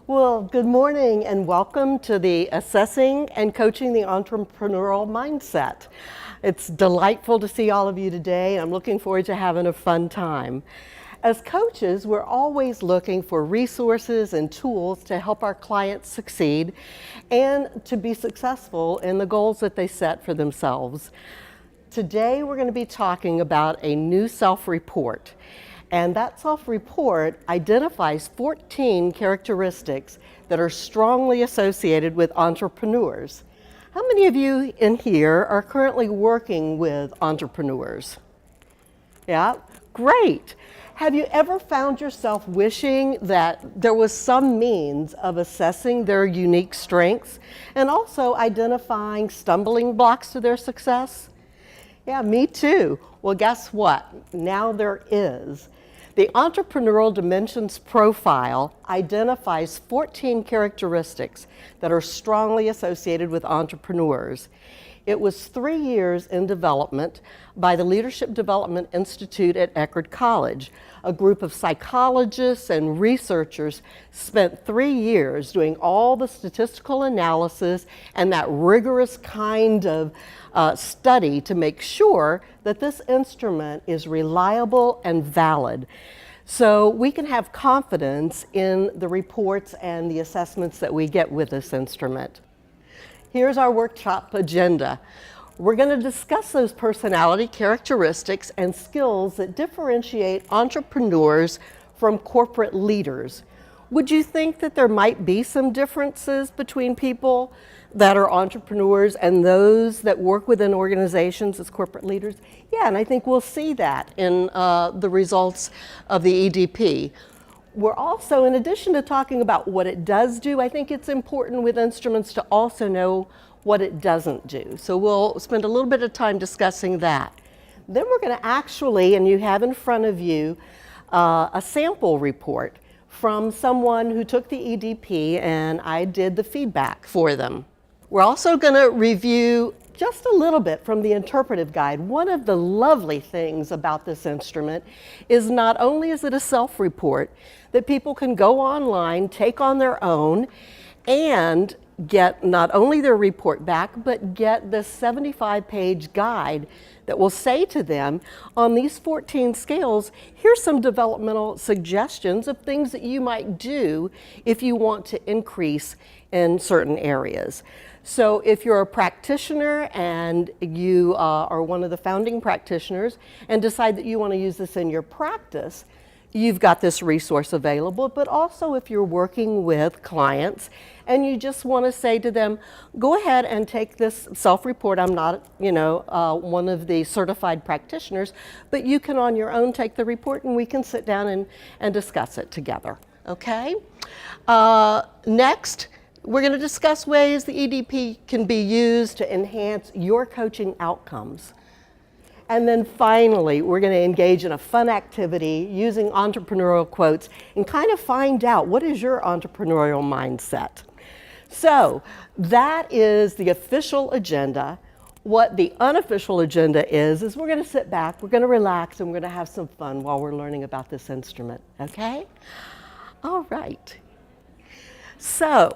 Well, good morning and welcome to the Assessing and Coaching the Entrepreneurial Mindset. It's delightful to see all of you today. I'm looking forward to having a fun time. As coaches, we're always looking for resources and tools to help our clients succeed and to be successful in the goals that they set for themselves. Today, we're going to be talking about a new self-report. And that self-report identifies 14 characteristics that are strongly associated with entrepreneurs. How many of you in here are currently working with entrepreneurs? Yeah, great. Have you ever found yourself wishing that there was some means of assessing their unique strengths and also identifying stumbling blocks to their success? Yeah, me too. Well, guess what? Now there is. The Entrepreneurial Dimensions Profile identifies 14 characteristics that are strongly associated with entrepreneurs. It was 3 years in development by the Leadership Development Institute at Eckerd College. A group of psychologists and researchers spent 3 years doing all the statistical analysis and that rigorous kind of study to make sure that this instrument is reliable and valid. So we can have confidence in the reports and the assessments that we get with this instrument. Here's our workshop agenda. We're going to discuss those personality characteristics and skills that differentiate entrepreneurs from corporate leaders. Would you think that there might be some differences between people that are entrepreneurs and those that work within organizations as corporate leaders? Yeah, and I think we'll see that in the results of the EDP. We're also, in addition to talking about what it does do, I think it's important with instruments to also know what it doesn't do. So we'll spend a little bit of time discussing that. Then we're going to actually, and you have in front of you, a sample report from someone who took the EDP, and I did the feedback for them. We're also going to review just a little bit from the interpretive guide. One of the lovely things about this instrument is not only is it a self-report that people can go online, take on their own, and get not only their report back, but get this 75-page guide that will say to them, on these 14 scales, here's some developmental suggestions of things that you might do if you want to increase in certain areas. So if you're a practitioner and you are one of the founding practitioners and decide that you want to use this in your practice, you've got this resource available. But also if you're working with clients and you just want to say to them, go ahead and take this self-report. I'm not, one of the certified practitioners, but you can on your own take the report and we can sit down and discuss it together, okay? Next, we're going to discuss ways the EDP can be used to enhance your coaching outcomes. And then finally, we're going to engage in a fun activity using entrepreneurial quotes and kind of find out what is your entrepreneurial mindset. So that is the official agenda. What the unofficial agenda is we're going to sit back, we're going to relax, and we're going to have some fun while we're learning about this instrument, okay? All right. So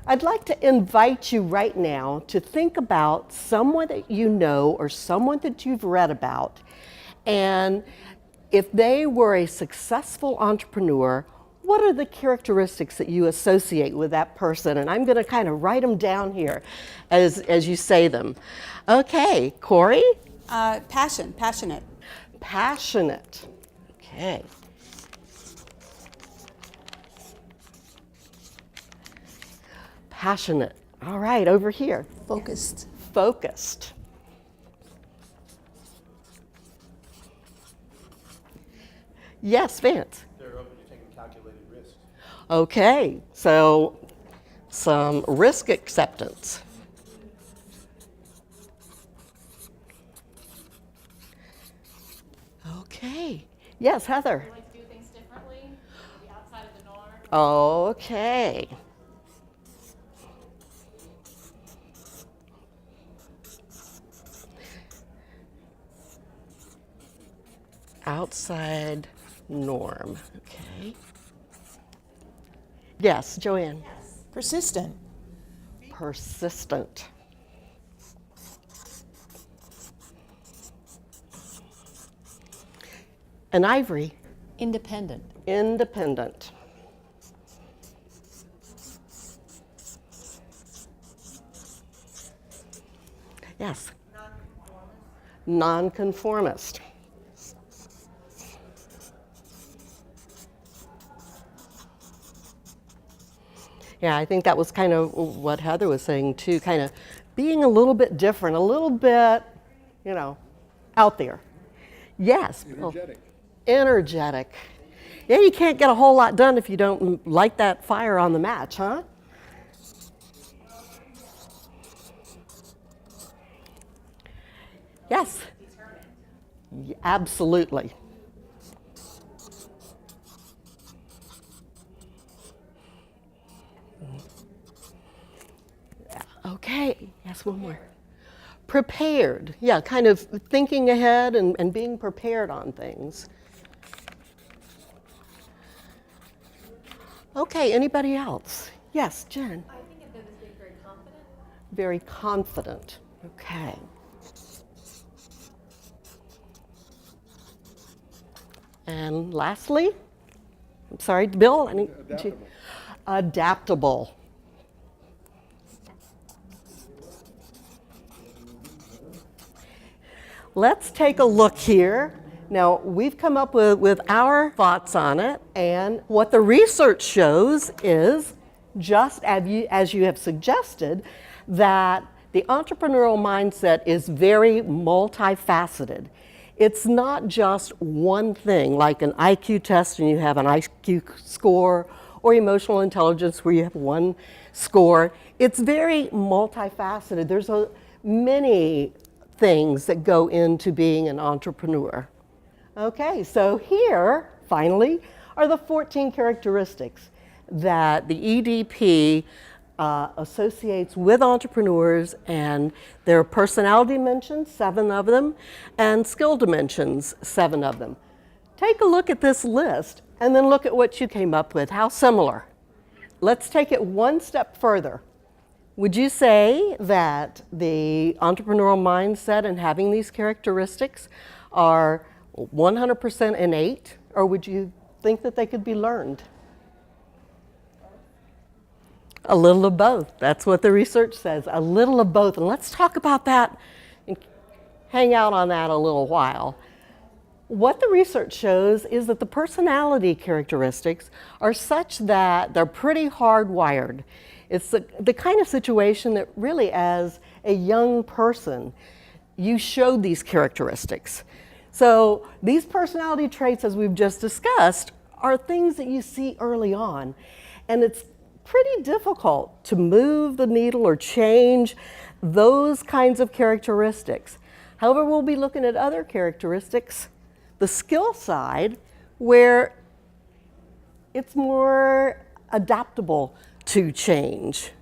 I'd like to invite you right now to think about someone that you know or someone that you've read about, and if they were a successful entrepreneur, what are the characteristics that you associate with that person? And I'm going to kind of write them down here as you say them. Okay, Corey? Passionate. Passionate. Okay. Passionate. All right, over here. Focused. Focused. Yes, Vance. They're open to taking calculated risks. Okay, so some risk acceptance. Okay. Yes, Heather. We like to do things differently, maybe outside of the norm. Okay. Outside norm. Okay. Yes, Joanne. Persistent. Persistent. And Ivory. Independent. Independent. Yes. Nonconformist. Yeah, I think that was kind of what Heather was saying too, kind of being a little bit different, a little bit, out there. Yes. Energetic. Energetic. Yeah, you can't get a whole lot done if you don't light that fire on the match, huh? Yes. Absolutely. Okay, yes, one more. Prepared. Yeah, kind of thinking ahead and being prepared on things. Okay, anybody else? Yes, Jen. I think of them as being very confident. Very confident. Okay. And lastly, I'm sorry, Bill, I need to. Adaptable. Let's take a look here. Now, we've come up with our thoughts on it, and what the research shows is, just as you have suggested, that the entrepreneurial mindset is very multifaceted. It's not just one thing, like an IQ test and you have an IQ score, or emotional intelligence where you have one score. It's very multifaceted. There's many things that go into being an entrepreneur. Okay, so here, finally, are the 14 characteristics that the EDP associates with entrepreneurs, and their personality dimensions, 7 of them, and skill dimensions, 7 of them. Take a look at this list and then look at what you came up with. How similar? Let's take it one step further. Would you say that the entrepreneurial mindset and having these characteristics are 100% innate, or would you think that they could be learned? A little of both. That's what the research says, a little of both. And let's talk about that and hang out on that a little while. What the research shows is that the personality characteristics are such that they're pretty hardwired. It's the kind of situation that really, as a young person, you showed these characteristics. So these personality traits, as we've just discussed, are things that you see early on. And it's pretty difficult to move the needle or change those kinds of characteristics. However, we'll be looking at other characteristics, the skill side, where it's more adaptable to change.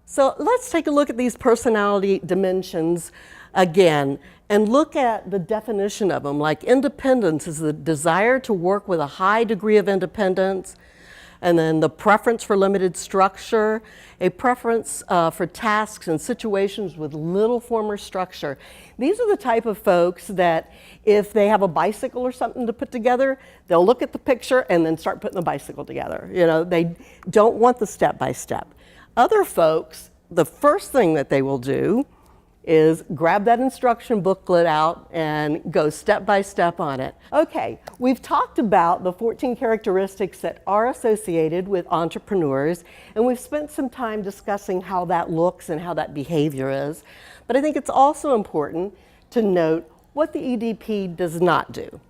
So let's take a look at these personality dimensions again and look at the definition of them. Like independence is the desire to work with a high degree of independence, and then the preference for limited structure, a preference for tasks and situations with little form or structure. These are the type of folks that if they have a bicycle or something to put together, they'll look at the picture and then start putting the bicycle together. They don't want the step-by-step. Other folks, the first thing that they will do is grab that instruction booklet out and go step by step on it. Okay, we've talked about the 14 characteristics that are associated with entrepreneurs, and we've spent some time discussing how that looks and how that behavior is. But I think it's also important to note what the EDP does not do.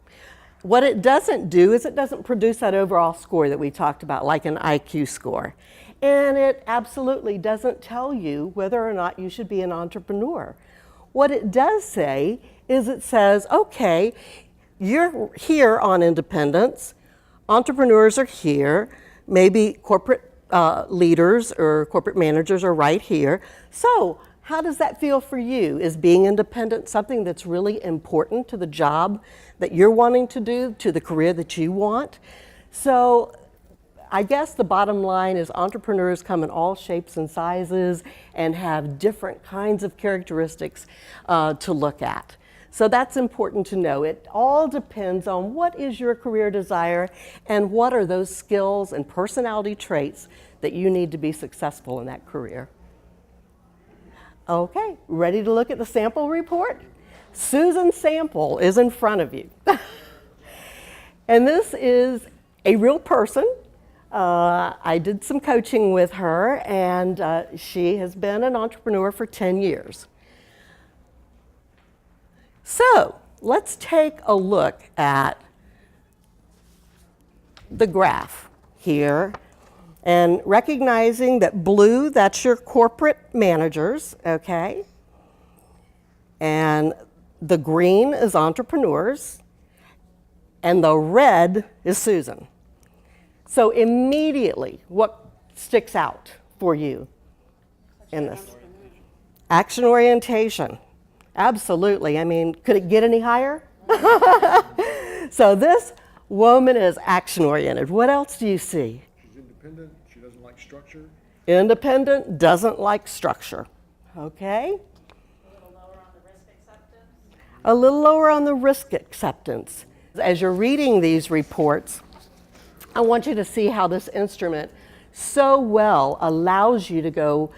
What it doesn't do is it doesn't produce that overall score that we talked about, like an IQ score. And it absolutely doesn't tell you whether or not you should be an entrepreneur. What it does say is it says, okay, you're here on independence, entrepreneurs are here, maybe corporate leaders or corporate managers are right here. So how does that feel for you? Is being independent something that's really important to the job that you're wanting to do, to the career that you want? So I guess the bottom line is entrepreneurs come in all shapes and sizes and have different kinds of characteristics to look at. So that's important to know. It all depends on what is your career desire and what are those skills and personality traits that you need to be successful in that career. Okay, ready to look at the sample report? Susan's sample is in front of you. And this is a real person. I did some coaching with her, and she has been an entrepreneur for 10 years. So let's take a look at the graph here, and recognizing that blue, that's your corporate managers, okay? And the green is entrepreneurs, and the red is Susan. So immediately, what sticks out for you in this? Action orientation. Absolutely. I mean, could it get any higher? So this woman is action oriented. What else do you see? She's independent, she doesn't like structure. Independent, doesn't like structure. Okay? A little lower on the risk acceptance. As you're reading these reports, I want you to see how this instrument so well allows you to go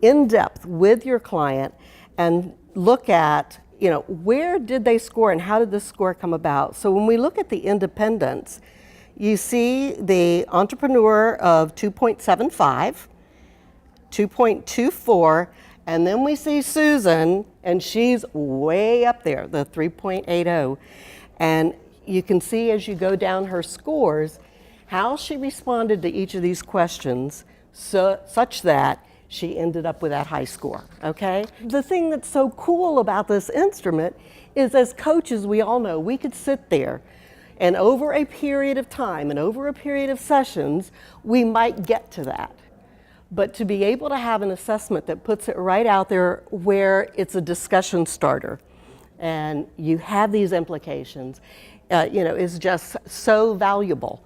in depth with your client and look at, where did they score and how did this score come about? So when we look at the independence, you see the entrepreneur of 2.75, 2.24, and then we see Susan, and she's way up there, the 3.80. And you can see as you go down her scores, how she responded to each of these questions such that she ended up with that high score, okay? The thing that's so cool about this instrument is, as coaches, we all know we could sit there and over a period of time and over a period of sessions, we might get to that. But to be able to have an assessment that puts it right out there where it's a discussion starter and you have these implications, is just so valuable.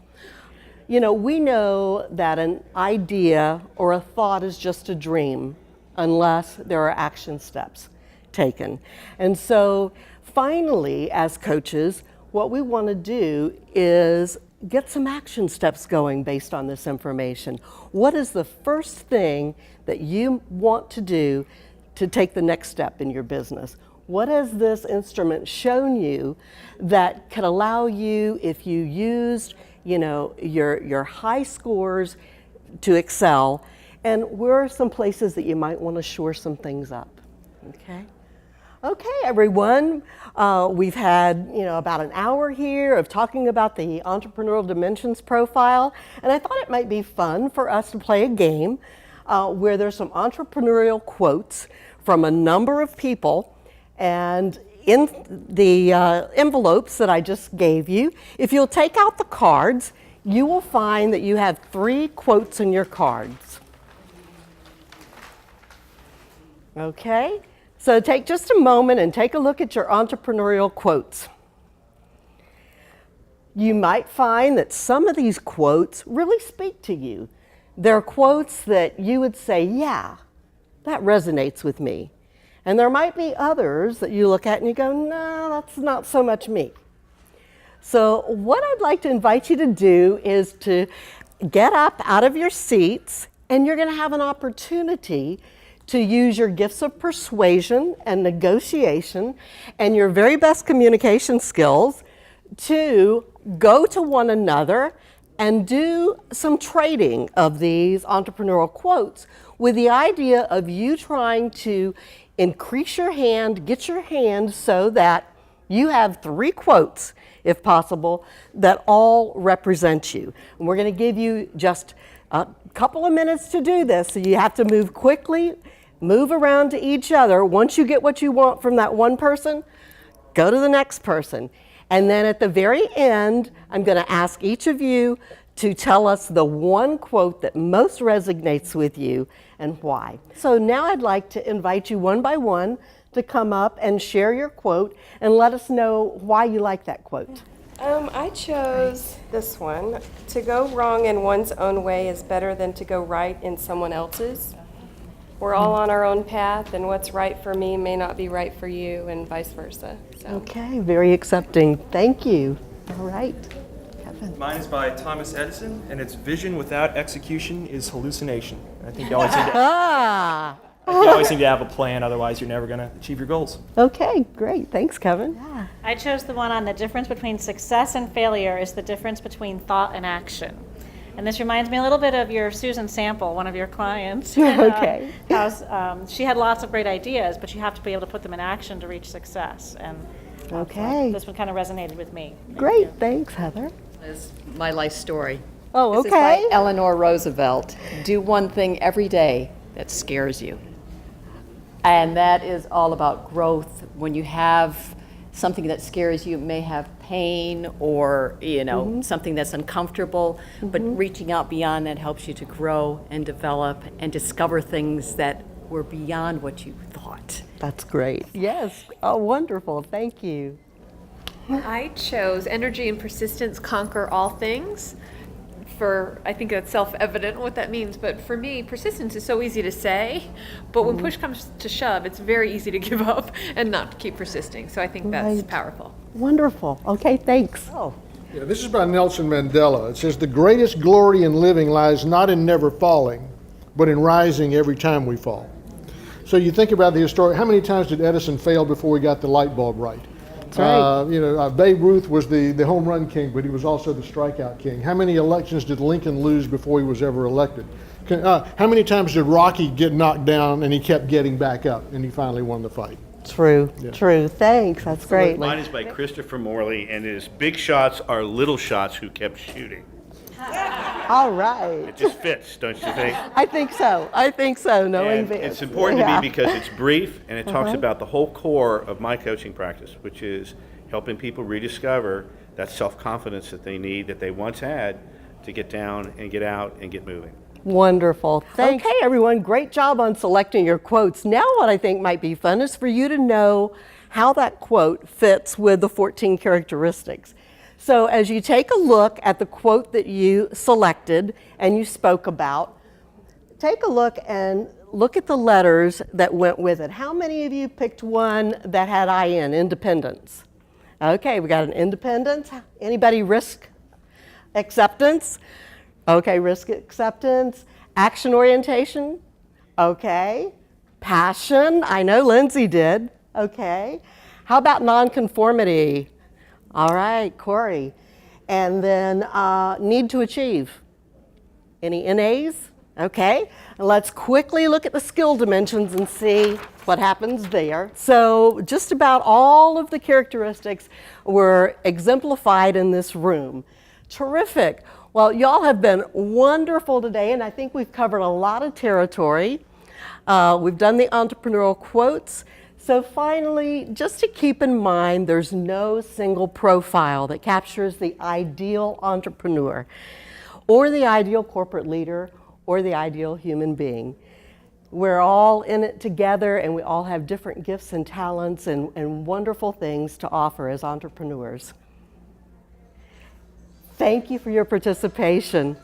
We know that an idea or a thought is just a dream unless there are action steps taken. And so finally, as coaches, what we want to do is get some action steps going based on this information. What is the first thing that you want to do to take the next step in your business? What has this instrument shown you that could allow you, if you used your high scores to excel, and where are some places that you might want to shore some things up? Okay, everyone. We've had about an hour here of talking about the Entrepreneurial Dimensions Profile, and I thought it might be fun for us to play a game where there's some entrepreneurial quotes from a number of people, and in the envelopes that I just gave you, if you'll take out the cards, you will find that you have 3 quotes in your cards. Okay, so take just a moment and take a look at your entrepreneurial quotes. You might find that some of these quotes really speak to you. They're quotes that you would say, yeah, that resonates with me. And there might be others that you look at and you go, no, that's not so much me. So what I'd like to invite you to do is to get up out of your seats, and you're going to have an opportunity to use your gifts of persuasion and negotiation and your very best communication skills to go to one another and do some trading of these entrepreneurial quotes with the idea of you trying to increase your hand, get your hand so that you have 3 quotes, if possible, that all represent you. And we're going to give you just a couple of minutes to do this, so you have to move quickly, move around to each other. Once you get what you want from that one person, go to the next person. And then at the very end, I'm going to ask each of you to tell us the one quote that most resonates with you and why. So now I'd like to invite you one by one to come up and share your quote and let us know why you like that quote. I chose this one. To go wrong in one's own way is better than to go right in someone else's. We're all on our own path, and what's right for me may not be right for you, and vice versa. So. Okay, very accepting. Thank you. All right. Kevin. Mine is by Thomas Edison, and it's vision without execution is hallucination. I think you always need to, Ah, you always need to have a plan, otherwise you're never going to achieve your goals. okay, great. Thanks, Kevin. I chose the one on the difference between success and failure is the difference between thought and action. And this reminds me a little bit of your Susan Sample, one of your clients. Okay. How she had lots of great ideas, but you have to be able to put them in action to reach success. And Okay. this one kind of resonated with me. Great. Thanks, Heather. Is my life story. Oh, This is by okay. Eleanor Roosevelt. Do one thing every day that scares you. And that is all about growth. When you have something that scares you, it may have pain or, something that's uncomfortable, but reaching out beyond that helps you to grow and develop and discover things that were beyond what you thought. That's great. Yes. Oh, wonderful. Thank you. I chose energy and persistence conquer all things. I think that's self-evident what that means, but for me, persistence is so easy to say, but when push comes to shove, it's very easy to give up and not keep persisting. So I think that's Right. powerful. Wonderful. Okay, thanks. Oh, Yeah, this is by Nelson Mandela. It says, "The greatest glory in living lies not in never falling, but in rising every time we fall." So you think about the historic, how many times did Edison fail before he got the light bulb right? That's right. Babe Ruth was the home run king, but he was also the strikeout king. How many elections did Lincoln lose before he was ever elected? How many times did Rocky get knocked down and he kept getting back up and he finally won the fight? true, true. Thanks. That's great. Mine is by Christopher Morley, and it is big shots are little shots who kept shooting. All right. It just fits, don't you think? I think so. I think so. Knowing And Vince. it's important Yeah. to me because it's brief and it talks about the whole core of my coaching practice, which is helping people rediscover that self-confidence that they need, that they once had, to get down and get out and get moving. Wonderful. Thanks. Okay, everyone, great job on selecting your quotes. Now what I think might be fun is for you to know how that quote fits with the 14 characteristics. So as you take a look at the quote that you selected and you spoke about, take a look and look at the letters that went with it. How many of you picked one that had IN, independence? Okay, we got an independence. Anybody risk acceptance? Okay, risk acceptance. Action orientation? Okay. Passion? I know Lindsay did. Okay. How about nonconformity? All right, Corey. And then need to achieve. Any NAs? Okay. And let's quickly look at the skill dimensions and see what happens there. So just about all of the characteristics were exemplified in this room. Terrific. Well, y'all have been wonderful today, and I think we've covered a lot of territory. We've done the entrepreneurial quotes. So finally, just to keep in mind, there's no single profile that captures the ideal entrepreneur or the ideal corporate leader or the ideal human being. We're all in it together, and we all have different gifts and talents and wonderful things to offer as entrepreneurs. Thank you for your participation.